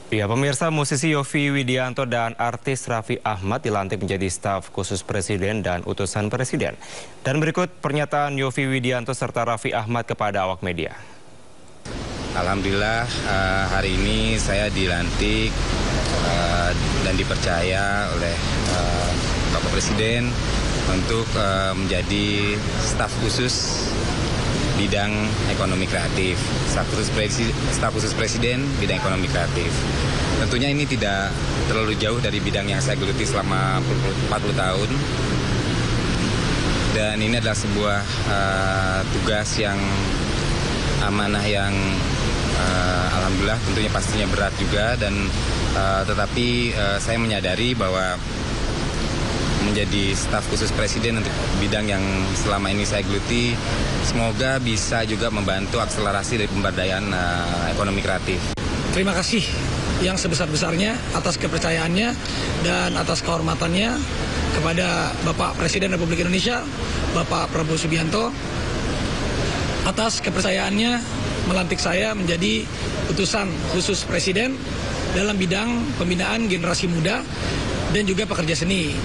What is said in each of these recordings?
Ya, pemirsa, musisi Yovie Widianto dan artis Raffi Ahmad dilantik menjadi staf khusus Presiden dan utusan Presiden. Dan berikut pernyataan Yovie Widianto serta Raffi Ahmad kepada awak media. Alhamdulillah hari ini saya dilantik dan dipercaya oleh Bapak Presiden untuk menjadi staf khusus bidang ekonomi kreatif, staf khusus Presiden bidang ekonomi kreatif. Tentunya ini tidak terlalu jauh dari bidang yang saya geluti selama 40 tahun. Dan ini adalah sebuah tugas yang amanah yang alhamdulillah tentunya pastinya berat juga, dan tetapi saya menyadari bahwa menjadi staf khusus Presiden untuk bidang yang selama ini saya geluti, semoga bisa juga membantu akselerasi dari pemberdayaan ekonomi kreatif. Terima kasih yang sebesar-besarnya atas kepercayaannya dan atas kehormatannya kepada Bapak Presiden Republik Indonesia, Bapak Prabowo Subianto, atas kepercayaannya melantik saya menjadi utusan khusus Presiden dalam bidang pembinaan generasi muda dan juga pekerja seni.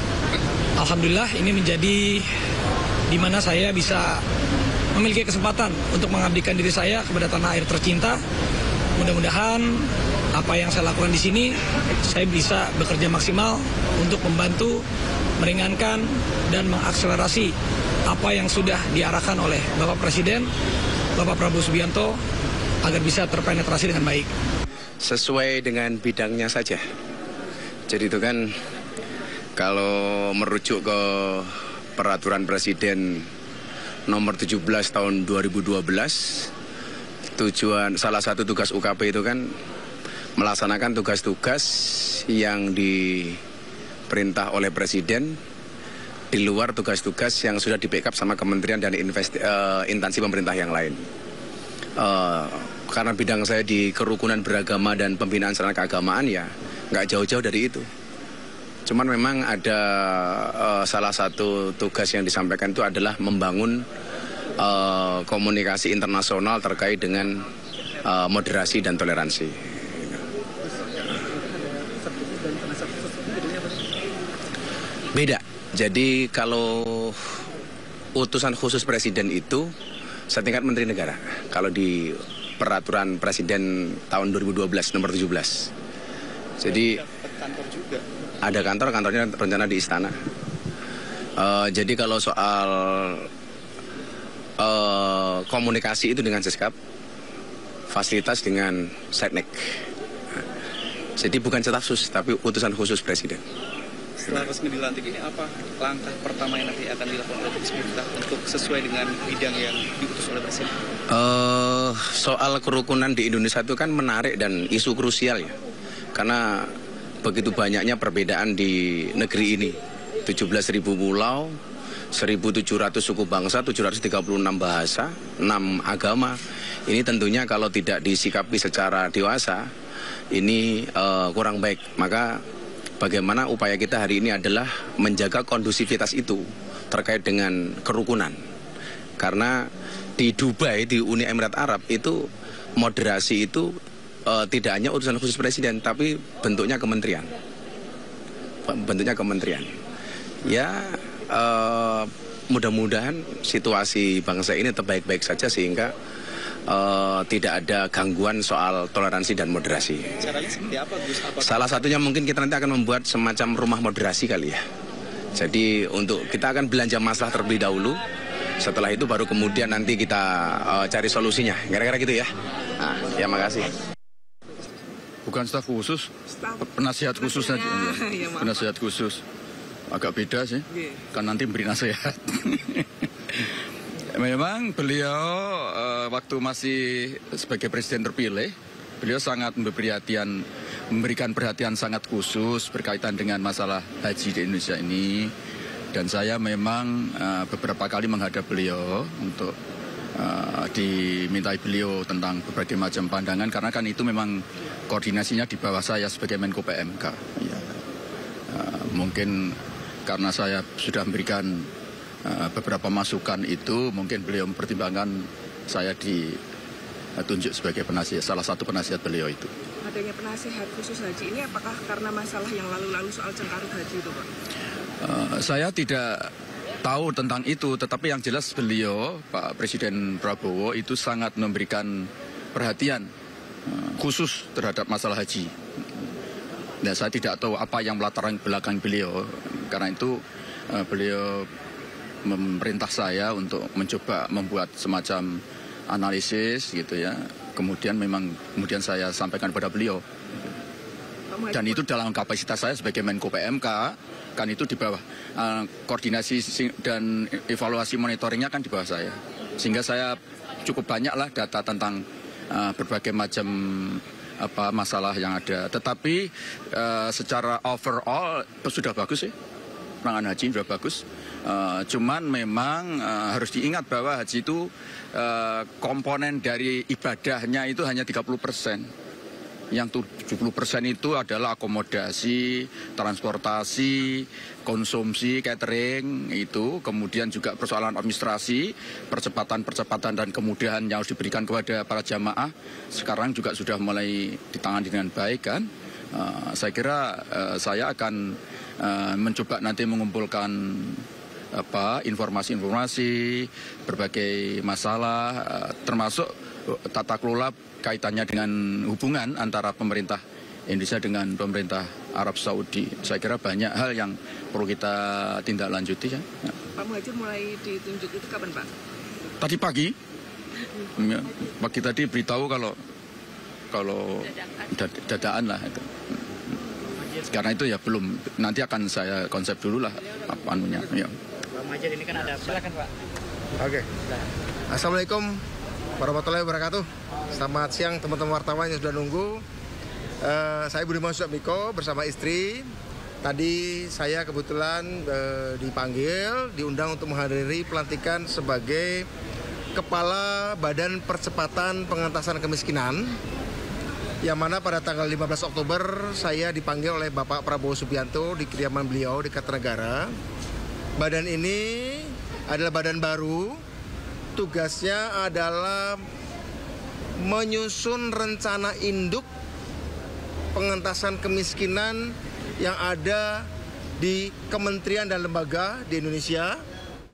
Alhamdulillah ini menjadi di mana saya bisa memiliki kesempatan untuk mengabdikan diri saya kepada tanah air tercinta. Mudah-mudahan apa yang saya lakukan di sini, saya bisa bekerja maksimal untuk membantu, meringankan, dan mengakselerasi apa yang sudah diarahkan oleh Bapak Presiden, Bapak Prabowo Subianto, agar bisa terpenetrasi dengan baik. Sesuai dengan bidangnya saja. Jadi itu kan kalau merujuk ke peraturan Presiden nomor 17 tahun 2012, salah satu tugas UKP itu kan melaksanakan tugas-tugas yang diperintah oleh Presiden di luar tugas-tugas yang sudah di-backup sama kementerian dan instansi pemerintah yang lain. Karena bidang saya di kerukunan beragama dan pembinaan sarana keagamaan, ya nggak jauh-jauh dari itu. Cuman memang ada salah satu tugas yang disampaikan itu adalah membangun komunikasi internasional terkait dengan moderasi dan toleransi. Beda. Jadi kalau utusan khusus Presiden itu setingkat Menteri Negara. Kalau di peraturan Presiden tahun 2012 nomor 17. Jadi ada kantornya rencana di istana. Jadi kalau soal komunikasi itu dengan Seskap, fasilitas dengan Setnek. Jadi bukan staf khusus, tapi utusan khusus Presiden. Setelah resmi dilantik ini, apa langkah pertama yang nanti akan dilakukan oleh pemerintah untuk sesuai dengan bidang yang diutus oleh Presiden? Soal kerukunan di Indonesia itu kan menarik dan isu krusial ya. Karena begitu banyaknya perbedaan di negeri ini. 17.000 pulau, 1.700 suku bangsa, 736 bahasa, 6 agama. Ini tentunya kalau tidak disikapi secara dewasa, ini kurang baik. Maka bagaimana upaya kita hari ini adalah menjaga kondusivitas itu terkait dengan kerukunan. Karena di Dubai, di Uni Emirat Arab, itu moderasi itu tidak hanya utusan khusus Presiden, tapi bentuknya kementerian. Ya, mudah-mudahan situasi bangsa ini tetap baik-baik saja sehingga tidak ada gangguan soal toleransi dan moderasi. Caranya seperti apa, Gus? Salah satunya mungkin kita nanti akan membuat semacam rumah moderasi kali ya. Jadi kita akan belanja masalah terlebih dahulu. Setelah itu baru kemudian nanti kita cari solusinya. Kira-kira gitu ya. Nah, ya makasih. Bukan staf khusus, penasihat khusus saja. Ya, penasihat khusus. Agak beda sih, kan nanti memberi nasihat. Memang beliau waktu masih sebagai presiden terpilih, beliau sangat memberikan perhatian sangat khusus berkaitan dengan masalah haji di Indonesia ini. Dan saya memang beberapa kali menghadap beliau untuk dimintai beliau tentang berbagai macam pandangan, karena kan itu memang koordinasinya di bawah saya sebagai Menko PMK. Ya. Mungkin karena saya sudah memberikan beberapa masukan itu, mungkin beliau mempertimbangkan saya ditunjuk sebagai penasihat, salah satu penasihat beliau itu. adanya penasehat khusus haji ini apakah karena masalah yang lalu-lalu soal cengkarut haji itu, Pak? Saya tidak tahu tentang itu, tetapi yang jelas beliau, Pak Presiden Prabowo itu sangat memberikan perhatian khusus terhadap masalah haji. Dan saya tidak tahu apa yang melatar belakang beliau, karena itu beliau memerintah saya untuk mencoba membuat semacam analisis gitu ya. Kemudian saya sampaikan kepada beliau. Dan itu dalam kapasitas saya sebagai Menko PMK, kan itu di bawah koordinasi dan evaluasi monitoringnya kan di bawah saya. Sehingga saya cukup banyaklah data tentang berbagai macam masalah yang ada. Tetapi secara overall sudah bagus sih. Penanganan haji sudah bagus. Cuman memang harus diingat bahwa haji itu komponen dari ibadahnya itu hanya 30%. Yang 70% itu adalah akomodasi, transportasi, konsumsi, catering, itu. Kemudian juga persoalan administrasi, percepatan dan kemudahan yang harus diberikan kepada para jamaah. Sekarang juga sudah mulai ditangani dengan baik kan. Saya kira saya akan mencoba nanti mengumpulkan informasi-informasi, berbagai masalah, termasuk tata kelola kaitannya dengan hubungan antara pemerintah Indonesia dengan pemerintah Arab Saudi. Saya kira banyak hal yang perlu kita tindak lanjuti ya. Pak Muhadjir mulai ditunjuk itu kapan, Pak? Tadi pagi. Pagi tadi beritahu kalau dadaan lah itu. Karena itu ya belum, nanti akan saya konsep dulu lah anunya. Ya. Pak Muhadjir ini kan ada. Silakan, Pak. Oke. Assalamualaikum warahmatullahi wabarakatuh. Selamat siang teman-teman wartawan yang sudah nunggu. Saya Budiman Sudapmiko bersama istri. Tadi saya kebetulan dipanggil, diundang untuk menghadiri pelantikan sebagai Kepala Badan Percepatan Pengentasan Kemiskinan, yang mana pada tanggal 15 Oktober saya dipanggil oleh Bapak Prabowo Subianto di kediaman beliau di Kartanegara. Badan ini adalah badan baru, tugasnya adalah menyusun rencana induk pengentasan kemiskinan yang ada di kementerian dan lembaga di Indonesia,